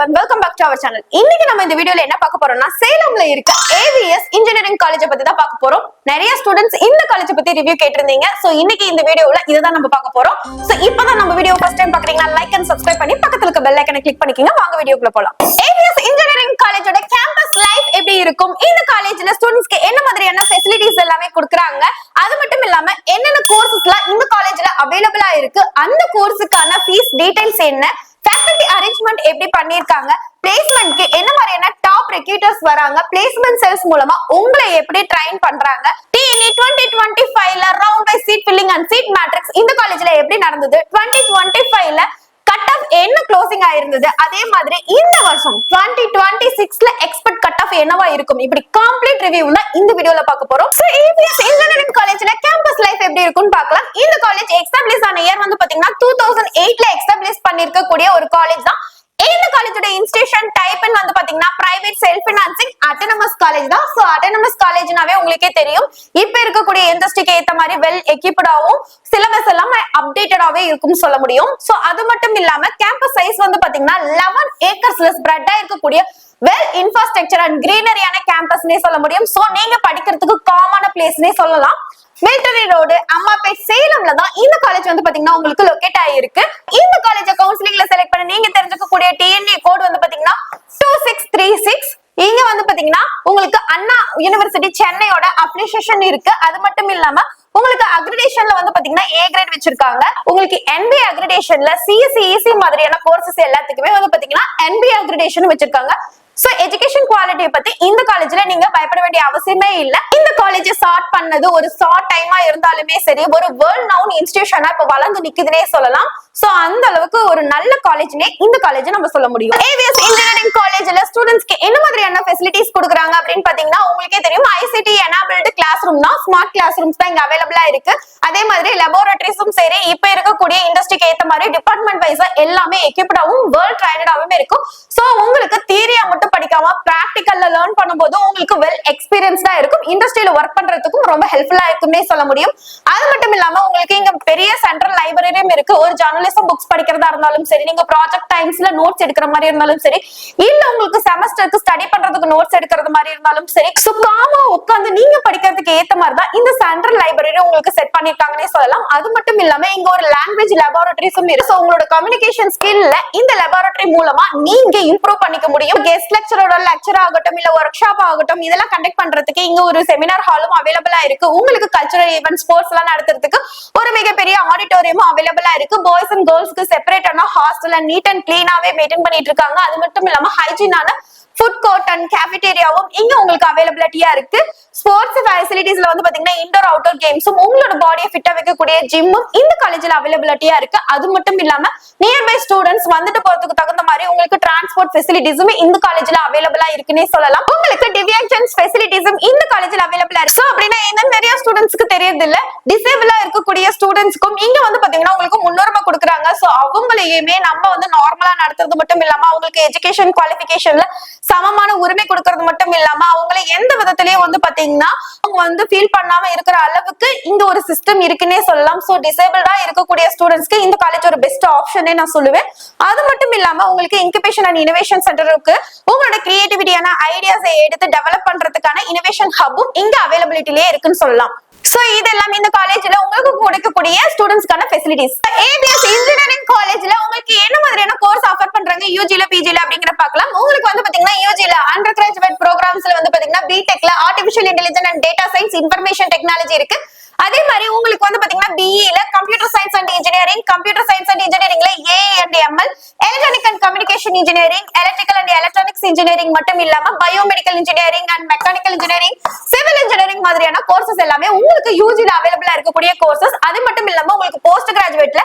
and welcome back to our channel. இன்னைக்கு நம்ம இந்த வீடியோல என்ன பார்க்க போறோம்னா சேலம்ல இருக்க AVS இன்ஜினியரிங் காலேஜ் பத்தி தான் பார்க்க போறோம். நிறைய ஸ்டூடண்ட்ஸ் இந்த காலேஜ் பத்தி ரிவ்யூ கேட்டிருந்தீங்க. சோ இன்னைக்கு இந்த வீடியோல இத தான் நம்ம பார்க்க போறோம். சோ இப்போதான் நம்ம வீடியோ ஃபர்ஸ்ட் டைம் பார்க்கறீங்கன்னா லைக் and subscribe பண்ணி பக்கத்துல இருக்க பெல் ஐகானை கிளிக் பண்ணிக்கங்க. வாங்க வீடியோக்குள்ள போலாம். AVS இன்ஜினியரிங் காலேஜோட கேம்பஸ் லைஃப் எப்படி இருக்கும்? இந்த காலேஜ்ல ஸ்டூடண்ட்ஸ்க்கு என்ன மாதிரியான ஃபெசிலிட்டிஸ் எல்லாமே கொடுக்கறாங்க? அது மட்டும் இல்லாம என்னென்ன கோர்சஸ்லாம் இந்த காலேஜ்ல அவேலபிளா இருக்கு? அந்த கோர்ஸுக்கான ஃபீஸ் டீடைல்ஸ் என்ன? ஃபேக்கல்டி அரேஞ்ச்மெண்ட் எப்படி பண்ணிருக்காங்க? பிளேஸ்மென்ட்க்கு என்ன மாதிரியான டாப் ரெக்ரூட்டர்ஸ் வராங்க? பிளேஸ்மென்ட் செல்ஸ் மூலமா உங்களை எப்படி ட்ரெயின் பண்றாங்க? TNE 2025ல round by seat filling and seat matrix இந்த காலேஜ்ல எப்படி நடந்தது? 2025ல கட் ஆஃப் என்ன க்ளோசிங் ஆயிருந்தது? அதே மாதிரி இந்த வருஷம் 2026ல எக்ஸ்பெக்ட் கட் ஆஃப் என்னவா இருக்கும்? இப்படி கம்ப்ளீட் ரிவ்யூ தான் இந்த வீடியோல பார்க்க போறோம். சோ AVS இன்ஜினியரிங் காலேஜ்ல கேம்பஸ் லைஃப் எப்படி இருக்கும்னு பார்க்கலாம். இந்த காலேஜ் எஸ்டாப்லிஷ் ஆன இயர் வந்து பாத்தீங்கன்னா 2008ல எஸ்டாப்லிஷ் பண்ணிருக்க கூடிய ஒரு காலேஜ் தான். இந்த காலேஜோட இன்ஸ்டிடியூஷன் டைப் வந்து பாத்தீங்கன்னா private self financing autonomous college தான். சோ அட்டானமஸ் காலேஜ்னாவே உங்களுக்கே தெரியும், இப்ப இருக்கக்கூடிய இண்டஸ்ட்ரிக்கு ஏத்த மாதிரி வெல் எக்யூப்டாவும் சிலபஸ் எல்லாம் அப்டேட்டடாவே இருக்கும்னு சொல்ல முடியும். சோ அது மட்டும் இல்லாம கேம்பஸ் சைஸ் வந்து பாத்தீங்கன்னா 11 ஏக்கர்ஸ்ல ஸ்ப்ரெட்டா இருக்கக்கூடிய வெல் இன்ஃப்ராஸ்ட்ரக்சர் அண்ட் கிரீனரியான கேம்பஸ்னே சொல்ல முடியும். சோ நீங்க படிக்கிறதுக்கு காமனான பிளேஸ்னே சொல்லலாம். மிலிட்டரி ரோடு, அம்மாபேட், சேலம்ல தான் இந்த காலேஜ் வந்து பாத்தீங்கன்னா உங்களுக்கு லொகேட் ஆயிருக்கு. இந்த காலேஜ் கவுன்சிலிங்ல செலக்ட் பண்ண நீங்க தெரிஞ்சுக்கக்கூடிய TNA கோட் வந்து பாத்தீங்கன்னா 2636. இங்க வந்து பாத்தீங்கன்னா உங்களுக்கு அண்ணா யூனிவர்சிட்டி சென்னையோட அப்ளிகேஷன் இருக்கு. அது மட்டும் இல்லாம உங்களுக்கு அக்ரிடேஷன்ல வந்து பாத்தீங்கன்னா A கிரேட் வச்சிருக்காங்க. உங்களுக்கு NBA அக்ரிடேஷன்ல CSE மாதிரியான கோர்சஸ் எல்லாத்துக்குமே வந்து பாத்தீங்கன்னா NBA அக்ரிடேஷன் வச்சிருக்காங்க. சோ எஜுகேஷன் குவாலிட்டியை பத்தி இந்த காலேஜ்ல நீங்க பயப்பட வேண்டிய அவசியமே இல்ல. இந்த காலேஜ் ஸ்டார்ட் பண்ணது ஒரு ஷார்ட் டைமா இருந்தாலுமே சரி, ஒரு வேர்ல்ட் நவுன் இன்ஸ்டிடியூஷனா இப்ப வளர்ந்து நிக்குதுனே சொல்லலாம். சோ அந்த அளவுக்கு ஒரு நல்ல காலேஜ்னே இந்த காலேஜ் நம்ம சொல்ல முடியும். AVS இன்ஜினியரிங் காலேஜ்ல ஸ்டூடண்ட்ஸ்க்கு என்ன மாதிரியான ஃபெசிலிட்டிஸ் கொடுக்குறாங்க அப்படின்னு பாத்தீங்கன்னா உங்களுக்கே தெரியும், ICT எனேபிள்டு கிளாஸ் ரூம் தான், ஸ்மார்ட் கிளாஸ் ரூம்ஸ் தான் இங்க அவைலபிளா இருக்கு. அதே மாதிரி லெபார்டரிஸும் சரி, இப்ப இருக்கக்கூடிய இண்டஸ்ட்ரிக்கு ஏத்த மாதிரி டிபார்ட்மெண்ட் வைஸா எல்லாமே எக்யூப்டாவும் வேர்ல்ட் ட்ரைனடாவும் இருக்கும். சோ உங்களுக்கு தியரியா மட்டும் படிக்காம பிராக்டிகல்ல லேர்ன் பண்ணும்போது உங்களுக்கு வெல் எக்ஸ்பீரியன்ஸ்டா இருக்கும். இண்டஸ்ட்ரியில ஒர்க் பண்றதுக்கும் ரொம்ப ஹெல்ப்ஃபுல்லா இருக்கும்னே சொல்ல முடியும். அது மட்டும் இல்லாம உங்களுக்கு இங்க பெரிய சென்ட்ரல் லைப்ரரியும் இருக்கு. ஒரு ஜர்னலிசம் புக்ஸ் படிக்கிறதா இருந்தாலும் சரி, நீங்க ப்ராஜெக்ட் டைம்ஸ்ல நோட்ஸ் எடுக்கிற மாதிரி இருந்தாலும் சரி, இல்ல உங்களுக்கு செமஸ்டருக்கு ஸ்டடி பண்றதுக்கு நோட்ஸ் எடுக்கிறது மாதிரி இருந்தாலும் சரி, சும்மா உட்கார்ந்து நீங்க படிக்கிறதுக்கு ஏத்த மாதிரி தான் இந்த சென்ட்ரல் லைப்ரரி உங்களுக்கு செட் பண்ணிருக்காங்கன்னே சொல்லலாம். அது மட்டும் இல்லாம இங்க ஒரு லாங்குவேஜ் லெபார்டரிஸும் இருக்கு. சோ உங்களோட கம்யூனிகேஷன் ஸ்கில்ல இந்த லெபார்டரி மூலமா நீங்க இம்ப்ரூவ் பண்ணிக்க முடியும். கெஸ்ட் லெக்சரோட லெக்சர் ஆகட்டும், இல்ல ஒர்க் ஷாப் ஆகட்டும், இதெல்லாம் கண்டக்ட் பண்றதுக்கு இங்க ஒரு செமினார் ஹாலும் அவைலபிளா இருக்கு. உங்களுக்கு கல்ச்சரல் ஈவென்ட், ஸ்போர்ட்ஸ் எல்லாம் நடத்துறதுக்கு ஒரு மிகப்பெரிய ஆடிட்டோரியமும் அவைலபிளா இருக்கு. பாய்ஸ் அண்ட் கேர்ள்ஸ்க்கு செப்பரேட்டான ஹாஸ்டல் அண்ட் நீட் அண்ட் கிளீனாவே மெயின்டைன் பண்ணிட்டு இருக்காங்க. அது மட்டும் இல்லாம ஹைஜீனான ஃபுட் கோர்ட் அண்ட் கேஃபிடேரியாவும் இங்க உங்களுக்கு அவைலபிலிட்டியா இருக்கு. ஸ்போர்ட்ஸ் ஃபெசிலிட்டிஸ்ல வந்து பாத்தீங்கன்னா இன்டோர் அவுட்டோர் கேம்ஸும் உங்களோட பாடியை ஃபிட்டா வைக்கக்கூடிய ஜிம்மும் இந்த காலேஜ்ல அவைலபிலிட்டியா இருக்கு. அது மட்டும் இல்லாம நியர்பை ஸ்டூடெண்ட்ஸ் வந்துட்டு போறதுக்கு தகுந்த மாதிரி உங்களுக்கு டிரான்ஸ்போர்ட் ஃபெசிலிட்டிஸும் இந்த காலேஜ்ல அவைலபிளா இருக்குன்னே சொல்லலாம். உங்களுக்கு டிவியேஷன்ஸ் ஃபெசிலிட்டிஸும் இந்த காலேஜ்ல அவைலபிளா இருக்கு. சோ அப்படின்னா என்ன நிறைய ஸ்டூடெண்ட்ஸ்க்கு தெரியுது இல்ல, டிசேபிளா இருக்கக்கூடிய ஸ்டூடெண்ட்ஸ்க்கும் இங்க வந்து பாத்தீங்கன்னா உங்களுக்கு முன்னுரிமை கொடுக்குறாங்க. சோ அவங்களையுமே நம்ம வந்து நார்மலா நடத்துறது மட்டும் இல்லாம அவங்களுக்கு எஜுகேஷன் குவாலிஃபிகேஷன்ல சமமான உரிமை கொடுக்கறது மட்டும் இல்லாம அவங்களை எந்த விதத்திலயும் வந்து பாத்தீங்கன்னா அவங்க வந்து ஃபீல் பண்ணாம இருக்கிற அளவுக்கு இங்க ஒரு சிஸ்டம் இருக்குன்னே சொல்லலாம். சோ டிசேபிள்டா இருக்கக்கூடிய ஸ்டூடெண்ட்ஸ்க்கு இந்த காலேஜ் ஒரு பெஸ்ட் ஆப்ஷனே நான் சொல்லுவேன். அது மட்டும் இல்லாம உங்களுக்கு இன்குபேஷன் அண்ட் இனோவேஷன் சென்டர் இருக்கு. உங்களோட கிரியேட்டிவிட்டியான ஐடியாஸை எடுத்து டெவலப் பண்றதுக்கான இனோவேஷன் ஹப்பும் இங்க அவைலபிலிட்டிலே இருக்குன்னு சொல்லலாம். சோ இதெல்லாம் இந்த காலேஜ்ல உங்களுக்கு கொடுக்கக்கூடிய ஸ்டூடெண்ட்ஸ்க்கான ஃபெசிலிட்டிஸ். AVS இன்ஜினியரிங் காலேஜ்ல உங்களுக்கு என்ன மாதிரியான கோர்ஸ் ஆஃபர் பண்றாங்க UGல PGல அப்படிங்கற பார்க்கலாம். உங்களுக்கு வந்து பாத்தீங்கன்னா UGல அண்டர் கிராஜுவேட் ப்ரோக்ராம்ஸ்ல வந்து பாத்தீங்கன்னா BTechல artificial intelligence and data science information technology இருக்கு. அதே மாதிரி உங்களுக்கு வந்து பாத்தீங்கன்னா BEல computer science and engineering, computer science and இன்ஜினியரிங்ல AI and ML, electronic and communication engineering, electrical and electronics engineering மட்டும் இல்லாம biomedical engineering and mechanical engineering, civil engineering மாதிரியான கோர்சஸ் எல்லாமே உங்களுக்கு UGல அவைலபிளா இருக்கக்கூடிய கோர்சஸ். அது மட்டும் இல்லாம உங்களுக்கு போஸ்ட் கிராஜுவேட்ல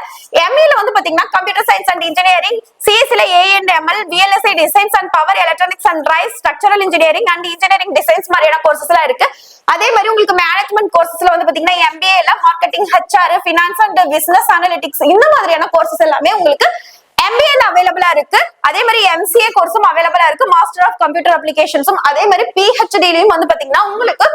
MAல வந்து பாத்தீங்கன்னா கம்ப்யூட்டர் சயின்ஸ் அண்ட் இன்ஜினியரிங், CSல AI and ML, VLSI designs and power electronics and drives, structural engineering and engineering designs மாதிரியான கோர்சஸ் எல்லாம் இருக்கு. அதே மாதிரி உங்களுக்கு மேனேஜ்மெண்ட் கோர்சஸ்ல வந்து பாத்தீங்கன்னா MBAல marketing, HR, finance and business analytics இந்த மாதிரியான கோர்சஸ் எல்லாமே உங்களுக்கு MBAல அவைலபிளா இருக்கு. அதே மாதிரி MCA கோர்ஸும் அவைலபிளா இருக்கு. மாஸ்டர் ஆஃப் கம்ப்யூட்டர் அப்ளிகேஷன்ஸும், அதே மாதிரி PhDலயும் வந்து பாத்தீங்கன்னா உங்களுக்கு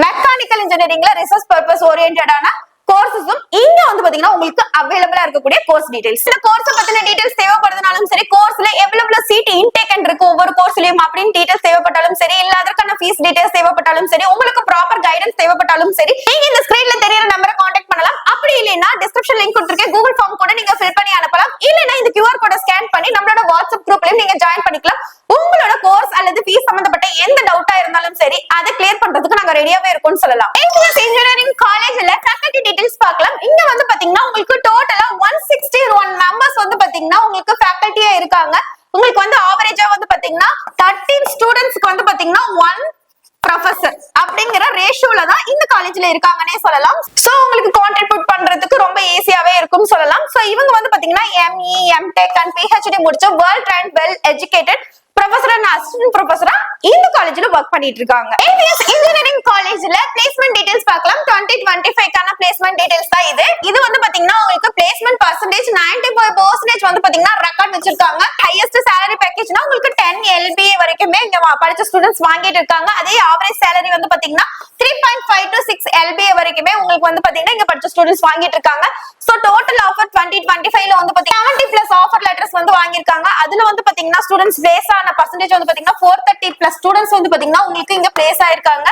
மெக்கானிக்கல் இன்ஜினியரிங்ல ரிசர்ச் பர்பஸ் ஓரியன்டான கோர்சஸும் இங்க வந்து பாத்தீங்கன்னா உங்களுக்கு அவைலபிளா இருக்கக்கூடிய கோர்ஸ் டீடைல்ஸ். இந்த கோர்ஸ் பத்தின டீடைல்ஸ் தேவைப்படுறதுனாலும் சரி, கோர்ஸ்ல எவ்வளவு சீட் இன்டேக் இருக்கு ஒவ்வொரு கோர்ஸ்லயும் அப்படின்னு டீடைல்ஸ் தேவைப்பட்டாலும் சரி, இல்ல அதற்கான ஃபீஸ் டீடைல்ஸ் தேவைப்பட்டாலும் சரி, உங்களுக்கு ப்ராப்பர் கைடன்ஸ் தேவைப்பட்டாலும் சரி, நீங்க இந்த ஸ்கிரீன்ல தெரியற நம்பரை கான்டாக்ட் பண்ணலாம். அப்படி இல்லைன்னா டிஸ்கிரிப்ஷன் லிங்க் கொடுத்திருக்கேன், கூகுள் ஃபார்ம் கூட நீங்க ஃபில் பண்ணி அனுப்பலாம். இல்லைன்னா இந்த QR கோட ஸ்கேன் பண்ணி நம்மளோட வாட்ஸ்அப் குரூப்லயும் நீங்க ஜாயின் பண்ணிக்கலாம். உங்களோட கோர்ஸ் அல்லது ஃபீஸ் சம்பந்தப்பட்ட எந்த டவுட்டா இருந்தாலும் சரி, அதை கிளியர் பண்றதுக்கு நாங்க ரெடியாவே இருக்கோம்னு சொல்லலாம். ABS இன்ஜினியரிங் காலேஜ்ல ஃபேக்கல்டி டீடைல்ஸ் பார்க்கலாம். இங்க வந்து பாத்தீங்கன்னா உங்களுக்கு டோட்டலா 161 மெம்பர்ஸ் வந்து பாத்தீங்கன்னா உங்களுக்கு ஃபேக்கல்டியா இருக்காங்க. உங்களுக்கு வந்து ஆவரேஜா வந்து பாத்தீங்கன்னா 13 ஸ்டூடண்ட்ஸ்க்கு வந்து பாத்தீங்கன்னா 1 ப்ரொஃபசர் அப்படிங்கிற ரேஷியோல தான் இந்த காலேஜ்ல இருக்காங்கன்னே சொல்லலாம். சோ உங்களுக்கு கான்ட்ரிபியூட் பண்றதுக்கு ரொம்ப ஈஸியாவே இருக்கும்னு சொல்லலாம். சோ இவங்க வந்து பாத்தீங்கன்னா ME, MTech and PhD முடிச்ச world and well educated professor and assistant ப்ரொஃபசரா இந்த காலேஜ்ல ஒர்க் பண்ணிட்டு இருக்காங்க. ABS இன்ஜினியரிங் காலேஜ்ல பிளேஸ்மெண்ட் டீடைல்ஸ் பார்க்கலாம். 2025 கான பிளேஸ்மெண்ட் டீடைல்ஸ் தான் இது. இது வந்து பாத்தீங்கன்னா உங்களுக்கு பிளேஸ்மெண்ட் பர்சன்டேஜ் 95% வந்து பாத்தீங்கன்னா ரெக்கார்ட் வச்சிருக்காங்க. ஹையஸ்ட் salary பேக்கேஜ்னா உங்களுக்கு 10 LBA வரைக்குமே இங்க படிச்ச ஸ்டூடண்ட்ஸ் வாங்கிட்டு இருக்காங்க. அதே ஆவரேஜ் salary வந்து பாத்தீங்கன்னா 3.5 to 6 LBA வரைக்குமே உங்களுக்கு வந்து பாத்தீங்கன்னா இங்க படிச்ச ஸ்டூடண்ட்ஸ் வாங்கிட்டு இருக்காங்க. சோ டோட்டல் ஆஃபர் 2025ல வந்து பாத்தீங்கன்னா 70+ ஆஃபர் லெட்டர்ஸ் வந்து வாங்கிருக்காங்க. அதுல வந்து பாத்தீங்கன்னா ஸ்டூடண்ட்ஸ் பேஸ் ஆன பர்சன்டேஜ் வந்து பாத்தீங்கன்னா 430+ ஸ்டூடண்ட்ஸ் வந்து பாத்தீங்கன்னா உங்களுக்கு இங்க பிளேஸ் ஆயிருக்காங்க.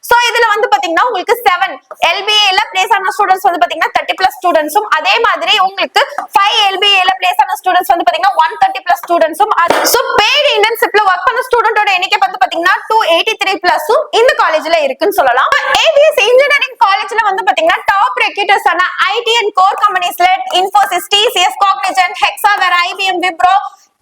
சோ இதுல வந்து பாத்தீங்கன்னா உங்களுக்கு 7 LBA ல பிளேஸ் ஆன ஸ்டூடண்ட்ஸ் வந்து பாத்தீங்கன்னா 30+ ஸ்டூடண்ட்ஸும், அதே மாதிரி உங்களுக்கு 5 LBA ல பிளேஸ் ஆன ஸ்டூடண்ட்ஸ் வந்து பாத்தீங்கன்னா 130+ ஸ்டூடண்ட்ஸும். சோ பெய்ட் இன்டர்ன்ஷிப்ல வர்க் பண்ண ஸ்டூடண்டோட எண்ணிக்கை வந்து பாத்தீங்கன்னா 283+ இந்த காலேஜ்ல இருக்குன்னு சொல்லலாம். ABS இன்ஜினியரிங் காலேஜ்ல வந்து பாத்தீங்கன்னா டாப் ரெக்ரூட்டர்ஸ் ஆன IT அண்ட் கோர் கம்பெனிஸ்ல Infosys, TCS, Cognizant, Hexaware, IBM, Wipro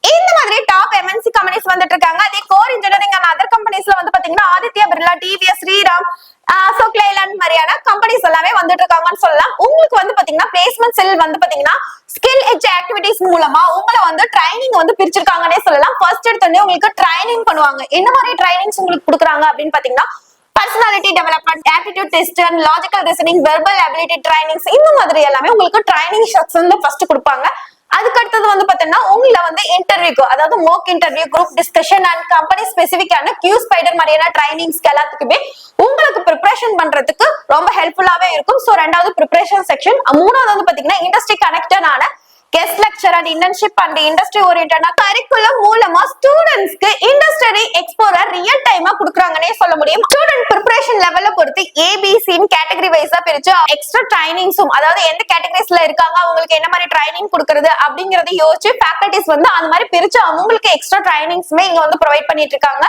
இந்த மாதிரி டாப் MNC கம்பெனிஸ் வந்துட்டு இருக்காங்க. அதே கோர் இன்ஜினியரிங் அண்ட் அதர் கம்பெனிஸ்ல வந்து பாத்தீங்கன்னா ஆதித்யா பிர்லா, TVS, ஸ்ரீராம், அசோக் லேலண்ட் மாதிரியான கம்பெனிஸ் எல்லாமே வந்துட்டு இருக்காங்கன்னு சொல்லலாம். உங்களுக்கு வந்து பாத்தீங்கன்னா பிளேஸ்மெண்ட் செல் வந்து பாத்தீங்கன்னா ஸ்கில் எட்ஜ் ஆக்டிவிட்டிஸ் மூலமா உங்களை வந்து ட்ரைனிங் வந்து பிரிச்சிருக்காங்கன்னே சொல்லலாம். ஃபர்ஸ்ட் எடுத்தோடனே உங்களுக்கு ட்ரைனிங் பண்ணுவாங்க. என்ன மாதிரி ட்ரைனிங்ஸ் உங்களுக்கு கொடுக்குறாங்க அப்படின்னு பாத்தீங்கன்னா personality development, aptitude test and logical reasoning, verbal ability trainings இந்த மாதிரி எல்லாமே உங்களுக்கு ட்ரைனிங் செக்ஷன் வந்து ஃபர்ஸ்ட் கொடுப்பாங்க. அதுக்கு அடுத்தது வந்து பாத்தீங்கன்னா உங்களை வந்து இன்டர்வியூக்கு, அதாவது mock interview, group discussion and company ஸ்பெசிபிக்கான கியூ ஸ்பைடர் மாதிரியான ட்ரைனிங்ஸ்க்கு எல்லாத்துக்குமே உங்களுக்கு ப்ரிப்பரேஷன் பண்றதுக்கு ரொம்ப ஹெல்ப்ஃபுல்லாவே இருக்கும். சோ ரெண்டாவது ப்ரிப்பரேஷன் செக்ஷன். மூணாவது வந்து பாத்தீங்கன்னா இண்டஸ்ட்ரி கனெக்டட் ஆன guest lecture and internship and industry ஓரியன்டான கரிக்குலம் மூலமா ஸ்டூடெண்ட்ஸ்க்கு இண்டஸ்ட்ரி எக்ஸ்போரர் ரியல் டைமா கொடுக்குறாங்கன்னே சொல்ல முடியும். ஸ்டூடெண்ட் ப்ரிப்பரேஷன் லெவல்ல பொறுத்து ABCன்னு கேட்டகரி வைஸா பிரிச்சு எக்ஸ்ட்ரா ட்ரைனிங்ஸும், அதாவது எந்த கேட்டகரிஸ்ல இருக்காங்க அவங்களுக்கு என்ன மாதிரி ட்ரைனிங் கொடுக்கறது அப்படிங்கறத யோசிச்சு ஃபேக்கல்டிஸ் வந்து அந்த மாதிரி பிரிச்சு அவங்களுக்கு எக்ஸ்ட்ரா ட்ரைனிங்ஸ்மே இங்க வந்து ப்ரொவைட் பண்ணிட்டு இருக்காங்க.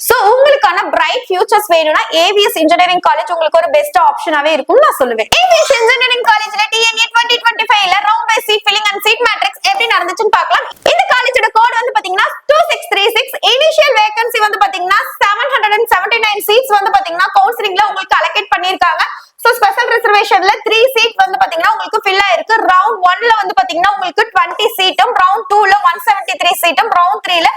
சோ உங்களுக்கான பிரைட் ஃபியூச்சர்ஸ் வேணும்னா ABS இன்ஜினியரிங் காலேஜ் உங்களுக்கு ஒரு பெஸ்ட் ஆப்ஷனாவே இருக்கும்னு நான் சொல்லுவேன். ABS இன்ஜினியரிங் காலேஜ்ல TNA 2025ல round by seat filling and seat matrix எப்படி நடந்துச்சுன்னு பார்க்கலாம். இந்த காலேஜோட கோட் வந்து பாத்தீங்கன்னா 2636. இனிஷியல் வேகன்சி வந்து பாத்தீங்கன்னா 779 சீட்ஸ் வந்து பாத்தீங்கன்னா கவுன்சிலிங்ல உங்களுக்கு அலோகேட் பண்ணிருக்காங்க. சோ ஸ்பெஷல் ரிசர்வேஷன்ல 3 சீட் வந்து பாத்தீங்கன்னா உங்களுக்கு ஃபில் ஆயிருக்கு. ரவுண்ட் 1ல வந்து பாத்தீங்கன்னா உங்களுக்கு 20 சீட்டும், ரவுண்ட் 2ல 173 சீட்டும், ரவுண்ட் 3ல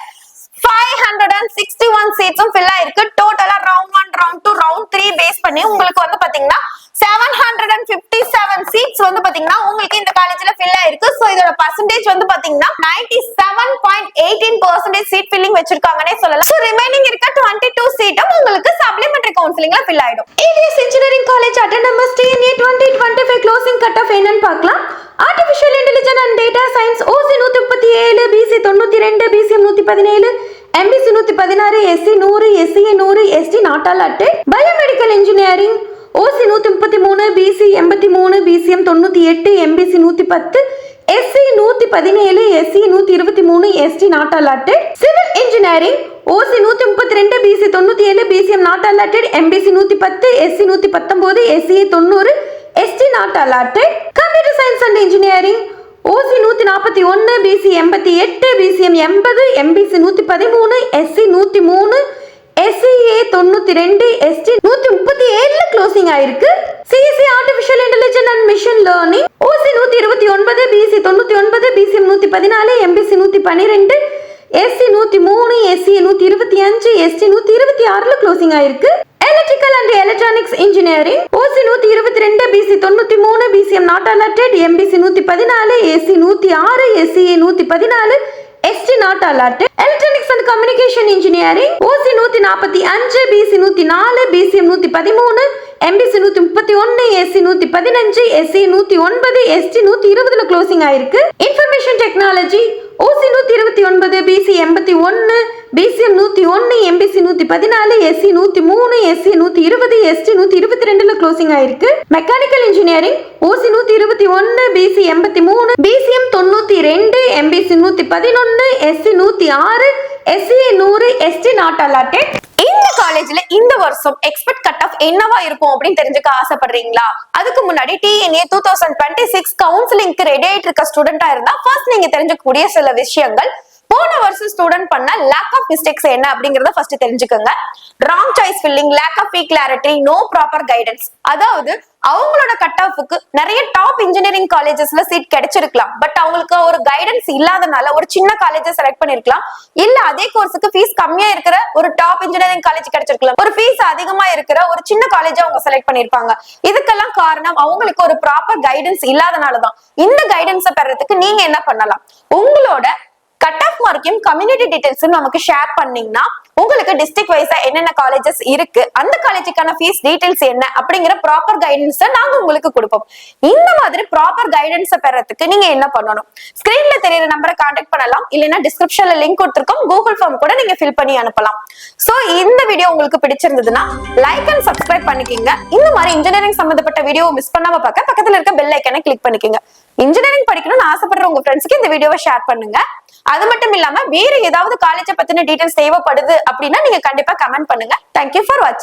561 சீட்ஸும் ஃபில் ஆயிருக்கு. டோட்டலா ரவுண்ட் 1, ரவுண்ட் 2, ரவுண்ட் 3 பேஸ் பண்ணி உங்களுக்கு வந்து பாத்தீங்கன்னா 757 சீட்ஸ் வந்து பாத்தீங்கன்னா உங்களுக்கு இந்த காலேஜ்ல ஃபில் ஆயிருக்கு. சோ இதோட பர்சன்டேஜ் வந்து பாத்தீங்கன்னா 97.18% சீட் ஃபில்லிங் வச்சிருக்காங்கன்னே சொல்லலாம். சோ ரிமைனிங் இருக்க 22 சீட்டும் உங்களுக்கு சப்ளிமெண்டரி கவுன்சிலிங்ல ஃபில் ஆயிடும். ABS engineering college autonomous TNA 2025 closing cut off என்னன்னு பார்க்கலாம். Artificial intelligence and data science OC 137, BC 92, BCM 117, MBC 116, SC 100, SCA 100, ST not allotted. Biomedical engineering OC 133, BC 83, BCM 98, MBC 110, SC 117, SC 123, ST not allotted. Civil engineering OC 132, BC 97, BCM not allotted, MBC 110, SC 119, SCA 90, ST not allotted. Computer science and engineering OC 141, BC 88, BCM 80, MBC 113, SC 103, SCA 92, ST 137 closing ஆயிருக்கு. CSE artificial intelligence and machine learning OC 129, BC 99, BCM 114, MBC 112, SC 103, SCA 125, ST 126 closing ஆயிருக்கு. Electrical and electronics engineering OC 122, BC 93, BCM not allotted, MBC 114, SC 106, SCA 114, ST not allotted. Electronics and communication engineering OC 145, BC 104, BCM 113, MBC 131, SC 115, SC 109, ST 120 closing ஆயிருக்கு. Information technology OC 129, BC 81, BCM 101, MBC 114, SC 103, SC 120, ST 122 closing ஆயிருக்கு. Mechanical engineering OC 121, BC 83, BCM 92, MBC 111, SC 106, SC 100, ST not allotted. இந்த காலேஜ்ல இந்த வருஷம் expect cut off என்னவா இருக்கும் அப்படின்னு தெரிஞ்சுக்க ஆசைப்படுறீங்களா? அதுக்கு முன்னாடி டிஎன்ஏ 2026 கவுன்சிலிங்க்கு ரெடி ஆயிட்டு இருக்க ஸ்டூடெண்டா இருந்தா ஃபர்ஸ்ட் நீங்க தெரிஞ்சுக்கக்கூடிய சில விஷயங்கள், போன வருஷம் ஸ்டூடெண்ட் பண்ண லேக் ஆஃப் மிஸ்டேக்ஸ் என்ன அப்படிங்கறத ஃபர்ஸ்ட் தெரிஞ்சுக்கோங்க. Wrong choice filling, lack of clarity, no proper guidance. அதாவது அவங்களோட கட் ஆஃப்க்கு நிறைய டாப் இன்ஜினியரிங் காலேஜஸ்ல சீட் கிடைச்சிருக்கலாம், பட் அவங்களுக்கு ஒரு கைடன்ஸ் இல்லாதனால ஒரு சின்ன காலேஜ் செலக்ட் பண்ணிருக்கலாம். இல்ல அதே கோர்ஸுக்கு ஃபீஸ் கம்மியா இருக்கிற ஒரு டாப் இன்ஜினியரிங் காலேஜ் கிடைச்சிருக்கலாம், ஒரு ஃபீஸ் அதிகமா இருக்கிற ஒரு சின்ன காலேஜ் அவங்க செலக்ட் பண்ணிருப்பாங்க. இதுக்கெல்லாம் காரணம் அவங்களுக்கு ஒரு ப்ராப்பர் கைடன்ஸ் இல்லாதனாலதான். இந்த கைடன்ஸை பெறதுக்கு நீங்க என்ன பண்ணலாம், உங்களோட கட் ஆஃப் மார்க்கையும் கம்யூனிட்டி டீடைல்ஸ் நமக்கு ஷேர் பண்ணீங்கன்னா உங்களுக்கு டிஸ்ட்ரிக்ட் வைஸா என்னென்ன காலேஜஸ் இருக்கு, அந்த காலேஜுக்கான ஃபீஸ் டீடைல்ஸ் என்ன அப்படிங்கிற ப்ராப்பர் கைடன்ஸ் நாங்க உங்களுக்கு கொடுப்போம். இந்த மாதிரி ப்ராப்பர் கைடன்ஸ் பெறதுக்கு நீங்க என்ன பண்ணணும், ஸ்கிரீன்ல தெரியற நம்பரை கான்டாக்ட் பண்ணலாம், இல்லைன்னா டிஸ்கிரிப்ஷன்ல லிங்க் கொடுத்திருக்கோம், கூகுள் ஃபார்ம் கூட நீங்க ஃபில் பண்ணி அனுப்பலாம். சோ இந்த வீடியோ உங்களுக்கு பிடிச்சிருந்ததுன்னா லைக் அண்ட் சப்ஸ்கிரைப் பண்ணிக்கோங்க. இந்த மாதிரி இன்ஜினியரிங் சம்பந்தப்பட்ட வீடியோ மிஸ் பண்ணாம பார்க்க பக்கத்துல இருக்க பெல் ஐக்கனை கிளிக் பண்ணிக்கோங்க. இன்ஜினியரிங் படிக்கணும்னு ஆசைப்படுற உங்க ஃப்ரெண்ட்ஸ்க்கு இந்த வீடியோவை ஷேர் பண்ணுங்க. அது மட்டும் இல்லாம வேற ஏதாவது காலேஜை பத்தின டீடைல்ஸ் தேவைப்படுது அப்படின்னா நீங்க கண்டிப்பா கமெண்ட் பண்ணுங்க. தேங்க்யூ ஃபார் வாட்சிங்.